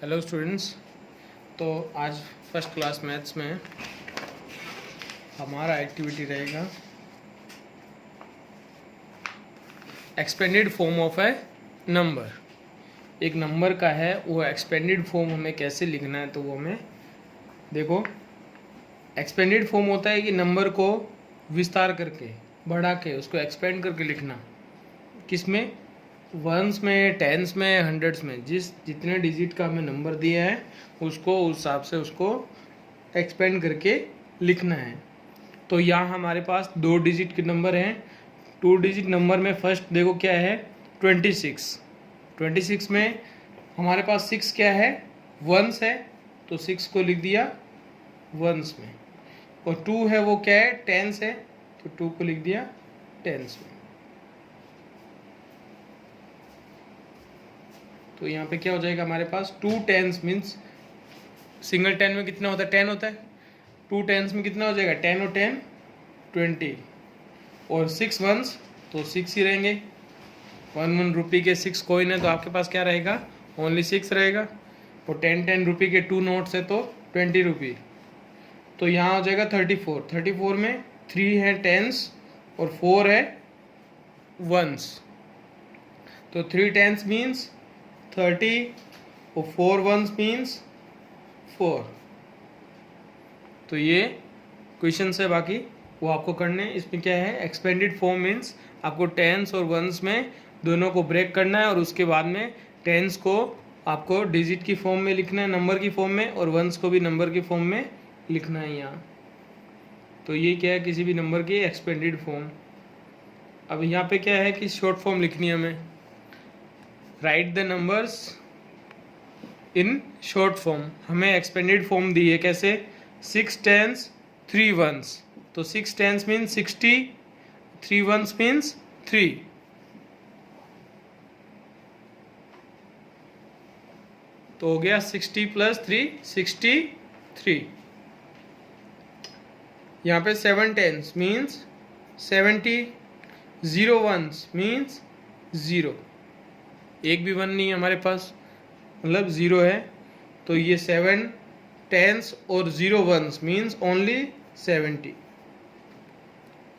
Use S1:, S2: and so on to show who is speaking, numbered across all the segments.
S1: Hello students. तो आज first class maths में हमारा एक्टिविटी रहेगा expanded form of A number. एक नंबर का है वो एक्सपेंडेड फॉर्म हमें कैसे लिखना है, तो वो हमें देखो। एक्सपेंडेड फॉर्म होता है कि नंबर को विस्तार करके बढ़ा के उसको एक्सपेंड करके लिखना। किसमें? वंस में, टेंस में, हंड्रेड्स में। जितने डिजिट का हमें नंबर दिया है उसको उस हिसाब से उसको एक्सपेंड करके लिखना है। तो यहाँ हमारे पास 2 डिजिट के नंबर हैं। 2 डिजिट नंबर में फर्स्ट देखो क्या है, 26। 26 में हमारे पास 6 क्या है, वंस है, तो 6 को लिख दिया वंस में। और 2 है वो क्या है, टेंस है, तो 2 को लिख दिया टेंस में। तो यहाँ पे क्या हो जाएगा हमारे पास, 2 टेंस मीन्स सिंगल 10 में कितना होता है, 10 होता है। 2 टेंस में कितना हो जाएगा, 10 और 10 20। और 6 वंस तो 6 ही रहेंगे। 1 रुपये के 6 कॉइन है तो आपके पास क्या रहेगा, ओनली 6 रहेगा। और 10 रुपये के 2 नोट्स है तो 20 रुपये। तो यहाँ हो जाएगा 34। 34 में 3 है टेंस और 4 है वंस। तो 3 टेंस मीन्स 30 और 4 वंस मीन्स 4। तो ये क्वेश्चन है, बाकी वो आपको करने। इसमें क्या है, एक्सपेंडेड फॉर्म मीन्स आपको टेंस और वंस में दोनों को ब्रेक करना है और उसके बाद में टेंस को आपको डिजिट की फॉर्म में लिखना है, नंबर की फॉर्म में, और वंस को भी नंबर की फॉर्म में लिखना है यहाँ। तो ये क्या है, किसी भी नंबर की एक्सपेंडेड फॉर्म। अब यहाँ पे क्या है कि शॉर्ट फॉर्म लिखनी है हमें। Right the numbers in short form. हमें एक्सपेंडेड फॉर्म दी है कैसे, 6 टेंस 3 वंस। तो 6 टेंस मीन्स 60, 3 वंस मीन्स 3। तो हो गया 60 + 3 63। यहाँ पे 7 टेंस मीन्स 70, 0 वंस मीन्स 0। एक भी 1 नहीं है हमारे पास, मतलब 0 है। तो ये 7 टेंस और 0 वंस मीन्स ओनली 70।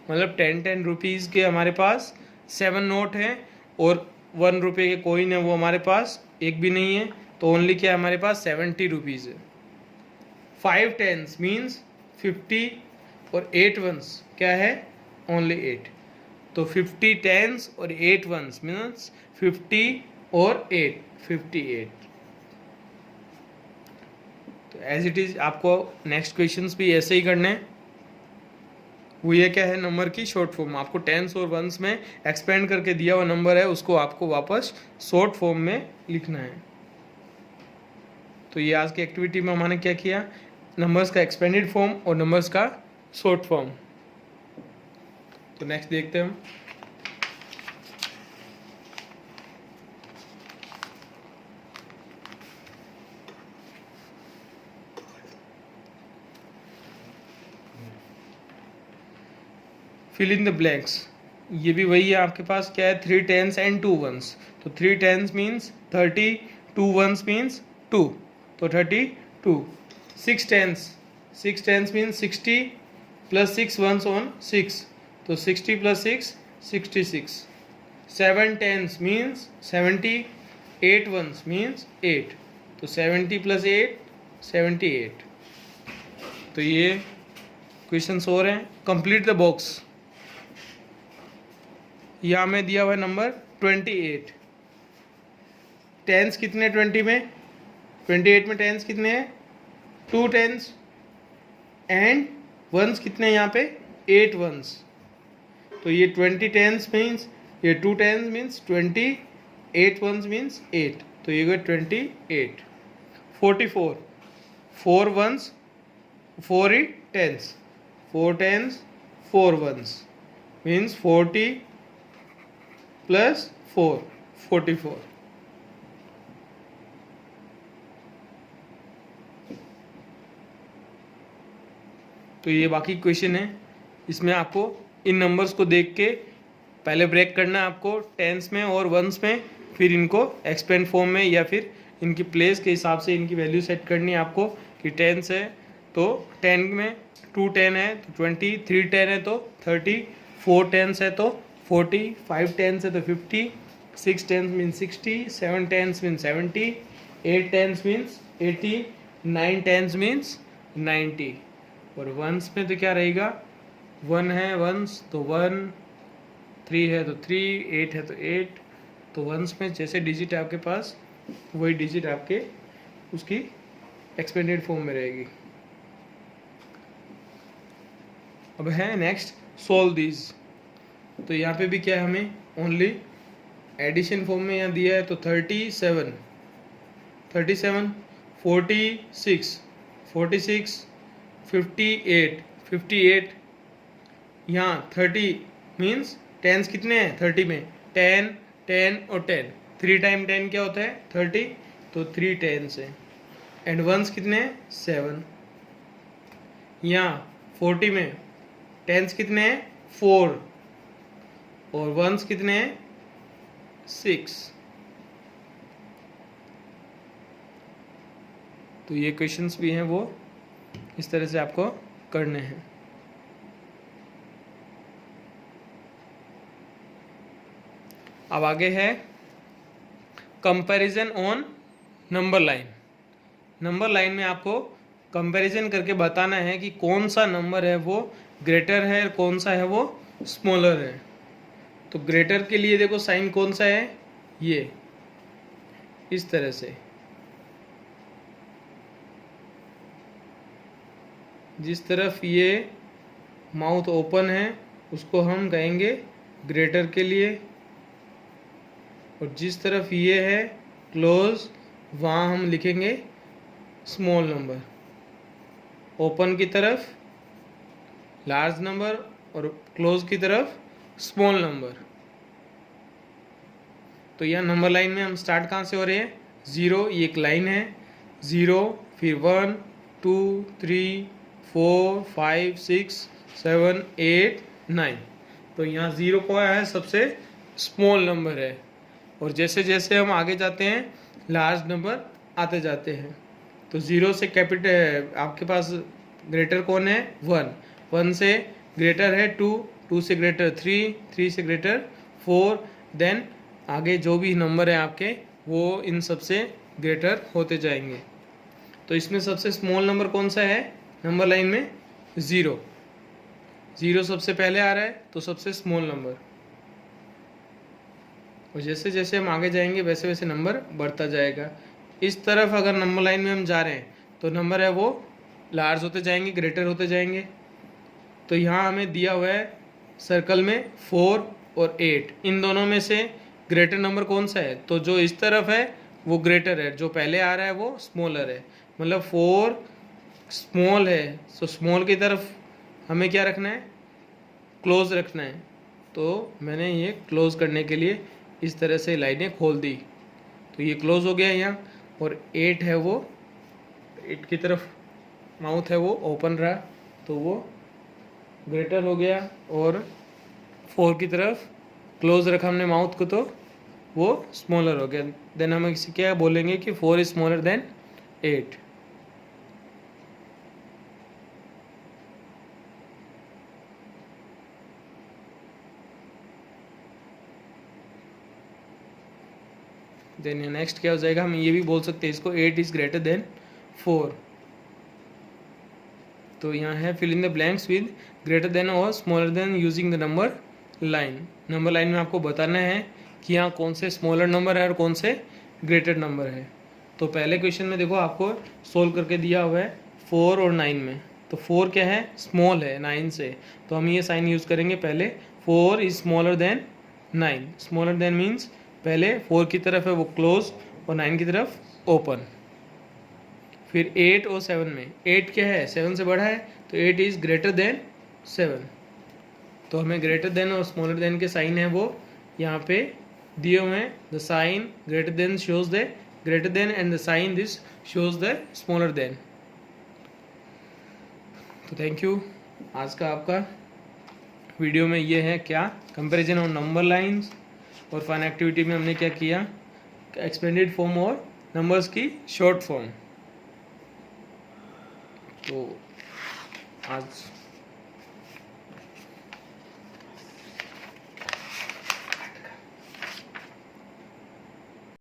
S1: मतलब 10 रुपीज़ के हमारे पास 7 नोट हैं और 1 रुपये के कॉइन है वो हमारे पास एक भी नहीं है। तो ओनली क्या है हमारे पास, 70 रुपीज़ है। 5 टेंस मीन्स 50 और 8 वंस क्या है, ओनली 8। तो 50 टेंस और 8 वंस मीन्स 50 और 8 58। तो एज इट इज़ आपको नेक्स्ट क्वेश्चंस भी ऐसे ही करने हैं। वो ये क्या है, नंबर की शॉर्ट फॉर्म। आपको टेंस और वंस में एक्सपेंड करके दिया हुआ नंबर है उसको आपको वापस शॉर्ट फॉर्म में लिखना है। तो ये आज की एक्टिविटी में हमने क्या किया, नंबर्स का एक्सपेंडेड फॉर्म और नंबर्स का शॉर्ट फॉर्म। तो नेक्स्ट देखते हैं हम। Fill in the blanks. ये भी वही है आपके पास, क्या है, 3 टेंस एंड 2 वंस। तो 3 टेंस मीन्स 30, 2 वंस मीन्स 2, तो 32। 6 टेंस मीन्स 60 + 6 वंस ऑन 6, तो 60 + 6 66। 7 टेंस मीन्स 70, 8 वंस मीन्स 8, तो 70 + 8 78। तो ये क्वेश्चंस और हैं। Complete the box. यहाँ में दिया हुआ है नंबर 28। टेंस कितने 20 में, 28 में टेंस कितने हैं, 2 टेंस एंड वंस कितने यहाँ पे, 8 वंस। तो ये 20 टेंस मीन्स, ये 2 टेंस मीन्स 20, 8 वंस मीन्स 8, तो ये गए 28। 44, 4 वंस 4 ही टेंस, 4 टेंस 4 वंस मीन्स 40 + 4 44। तो ये बाकी क्वेश्चन है। इसमें आपको इन नंबर्स को देख के पहले ब्रेक करना है आपको टेंस में और वंस में, फिर इनको एक्सपेंड फॉर्म में या फिर इनकी प्लेस के हिसाब से इनकी वैल्यू सेट करनी है आपको कि 10 है तो 10 में 2 10 है तो 20, 3 10 है तो 30, 4 10 है तो 40, 5 10 है तो 50, 6 10 मीन्स 60, 7 10 मीन्स 70, 8 10 मीन्स 80, 9 10 मीन्स 90। और वंस में तो क्या रहेगा, 1 है वंस तो 1, 3 है तो 3, 8 है तो 8। तो वंस में जैसे डिजिट है आपके पास वही डिजिट आपके उसकी एक्सपेंडेड फॉर्म में रहेगी। अब है नेक्स्ट सोल्व दीज। तो यहाँ पे भी क्या है, हमें ओनली एडिशन फॉर्म में यहाँ दिया है तो 37, 37, 46, 46, 58, 58। यहाँ 30 मीन्स टेंस कितने हैं 30 में, 10, 10 और 10, 3 टाइम 10 क्या होता है 30, तो 3 टेंस है। एंड वंस कितने हैं 7। यहाँ 40 में टेंस कितने हैं 4 और वंस कितने हैं 6। तो ये क्वेश्चंस भी हैं वो इस तरह से आपको करने हैं। अब आगे है comparison on number line. Number line में आपको कंपैरिजन करके बताना है कि कौन सा नंबर है वो ग्रेटर है और कौन सा है वो स्मॉलर है। तो ग्रेटर के लिए देखो साइन कौन सा है, ये इस तरह से, जिस तरफ ये माउथ ओपन है उसको हम कहेंगे ग्रेटर के लिए, और जिस तरफ ये है क्लोज वहाँ हम लिखेंगे स्मॉल नंबर। ओपन की तरफ लार्ज नंबर और क्लोज की तरफ स्मॉल नंबर। तो यह नंबर लाइन में हम स्टार्ट कहाँ से हो रहे हैं, 0, ये एक लाइन है, 0, फिर 1, 2, 3, 4, 5, 6, 7, 8, 9। तो यहाँ 0 को है सबसे स्मॉल नंबर है, और जैसे जैसे हम आगे जाते हैं लार्ज नंबर आते जाते हैं। तो 0 से कैपिटल आपके पास ग्रेटर कौन है 1, 1 से ग्रेटर है 2, 2 से ग्रेटर 3, 3 से ग्रेटर 4, देन आगे जो भी नंबर है आपके वो इन सब से ग्रेटर होते जाएंगे। तो इसमें सबसे स्मॉल नंबर कौन सा है नंबर लाइन में, 0, 0 सबसे पहले आ रहा है तो सबसे स्मॉल नंबर। और जैसे जैसे हम आगे जाएंगे वैसे वैसे नंबर बढ़ता जाएगा। इस तरफ अगर नंबर लाइन में हम जा रहे हैं तो नंबर है वो लार्ज होते जाएंगे, ग्रेटर होते जाएंगे। तो यहाँ हमें दिया हुआ है सर्कल में 4 और 8, इन दोनों में से ग्रेटर नंबर कौन सा है, तो जो इस तरफ है वो ग्रेटर है, जो पहले आ रहा है वो स्मॉलर है। मतलब 4 स्मॉल है तो स्मॉल की तरफ हमें क्या रखना है, क्लोज रखना है। तो मैंने ये क्लोज करने के लिए इस तरह से लाइनें खोल दी, तो ये क्लोज हो गया यहाँ। और 8 है वो 8 की तरफ माउथ है वो ओपन रहा तो वो ग्रेटर हो गया, और 4 की तरफ क्लोज रखा हमने माउथ को तो वो स्मॉलर हो गया। देन हम इसे क्या बोलेंगे कि 4 is smaller than 8। Then next क्या हो जाएगा, हम ये भी बोल सकते हैं इसको 8 इज ग्रेटर देन 4। तो यहाँ है fill in the blanks with greater than और smaller than using the number line. Number line में आपको बताना है कि यहाँ कौन से स्मॉलर नंबर है और कौन से ग्रेटर नंबर है। तो पहले क्वेश्चन में देखो आपको सोल्व करके दिया हुआ है 4 और 9 में। तो 4 क्या है, स्मॉल है 9 से, तो हम ये साइन यूज़ करेंगे पहले, 4 is smaller then 9। Smaller than means पहले 4 की तरफ है वो क्लोज और 9 की तरफ ओपन। फिर 8 और 7 में, 8 क्या है 7 से बड़ा है तो 8 इज ग्रेटर देन 7। तो हमें ग्रेटर देन और स्मॉलर देन के साइन है वो यहाँ पे दिए हुए हैं। The sign greater than shows the greater than and the sign this shows the smaller than. तो थैंक यू। आज का आपका वीडियो में ये है क्या, कंपैरिजन ऑन नंबर लाइंस। और फन एक्टिविटी में हमने क्या किया, एक्सपेंडेड फॉर्म और नंबर्स की शॉर्ट फॉर्म। तो आज